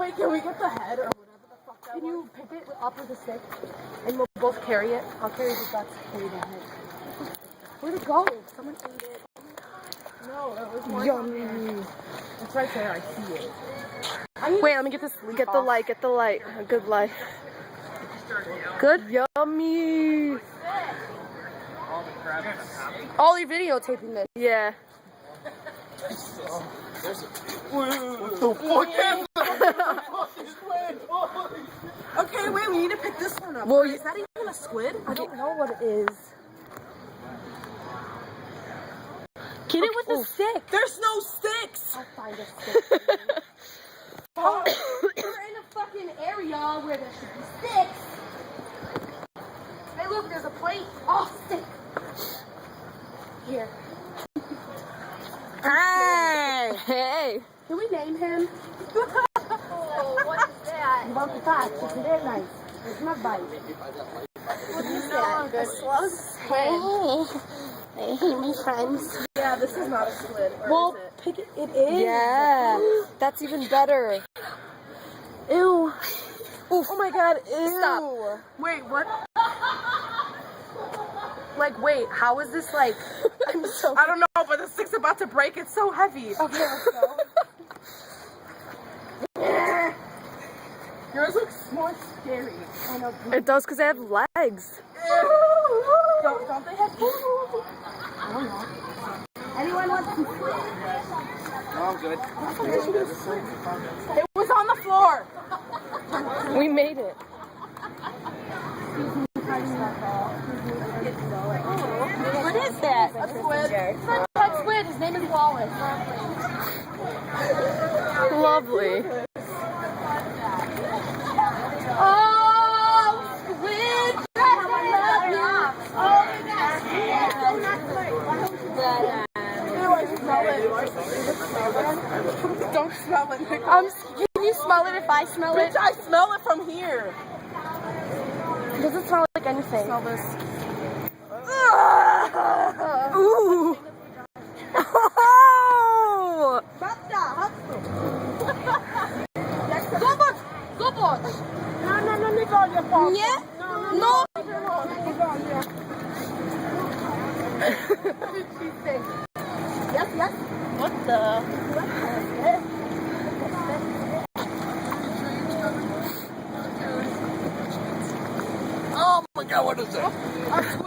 Wait, can we get the head or whatever the fuck that Can you pick it up with a stick? And we'll both carry it. I'll carry the guts. Carry down it. Where'd it go? Someone ate it. No, it was more Yummy. It's right there. I see it. Wait, let me get this. Get the light. Get the light. A good light. Good. Yummy. Ollie videotaping this. Yeah. Okay, wait. We need to pick this one up. Well, Is that even a squid? I don't know what it is. Get it with a stick. There's no sticks. I'll find a stick. Oh, we're in a fucking area where there should be sticks. Hey, look, there's a plate. Oh, stick. Here. Hey. Hey. Can we name him? Oh, what is that? You want the fact? It's very nice. It's not bite. What is that? A slug? Hey, my friends. Yeah, this is not a squid. Or Well, is it? pick it. It is. Yeah. That's even better. Ew. Oh my god, ew. Stop. Wait, what? Like, wait, how is this like? I'm so. I don't know, but the stick's about to break. It's so heavy. Okay, let's go. Yours looks more scary. I know. It does because they have legs. Don't they have feet? I don't know. Anyone want some squid? No, I'm good. It was on the floor. We made it. What is that? A squid. It's not a pet squid. His name is Wallace. Lovely. Oh, squid! I love you. Oh my gosh. Ew, I smell it. Don't smell it, Nicole. Can you smell it if I smell it? Bitch, I smell it from here. It doesn't smell like anything. Smell this. Ooh. Oh! Zobacz! No, nie gonię po. Nie? No. Yes, yes. What the? Oh my god, what is that?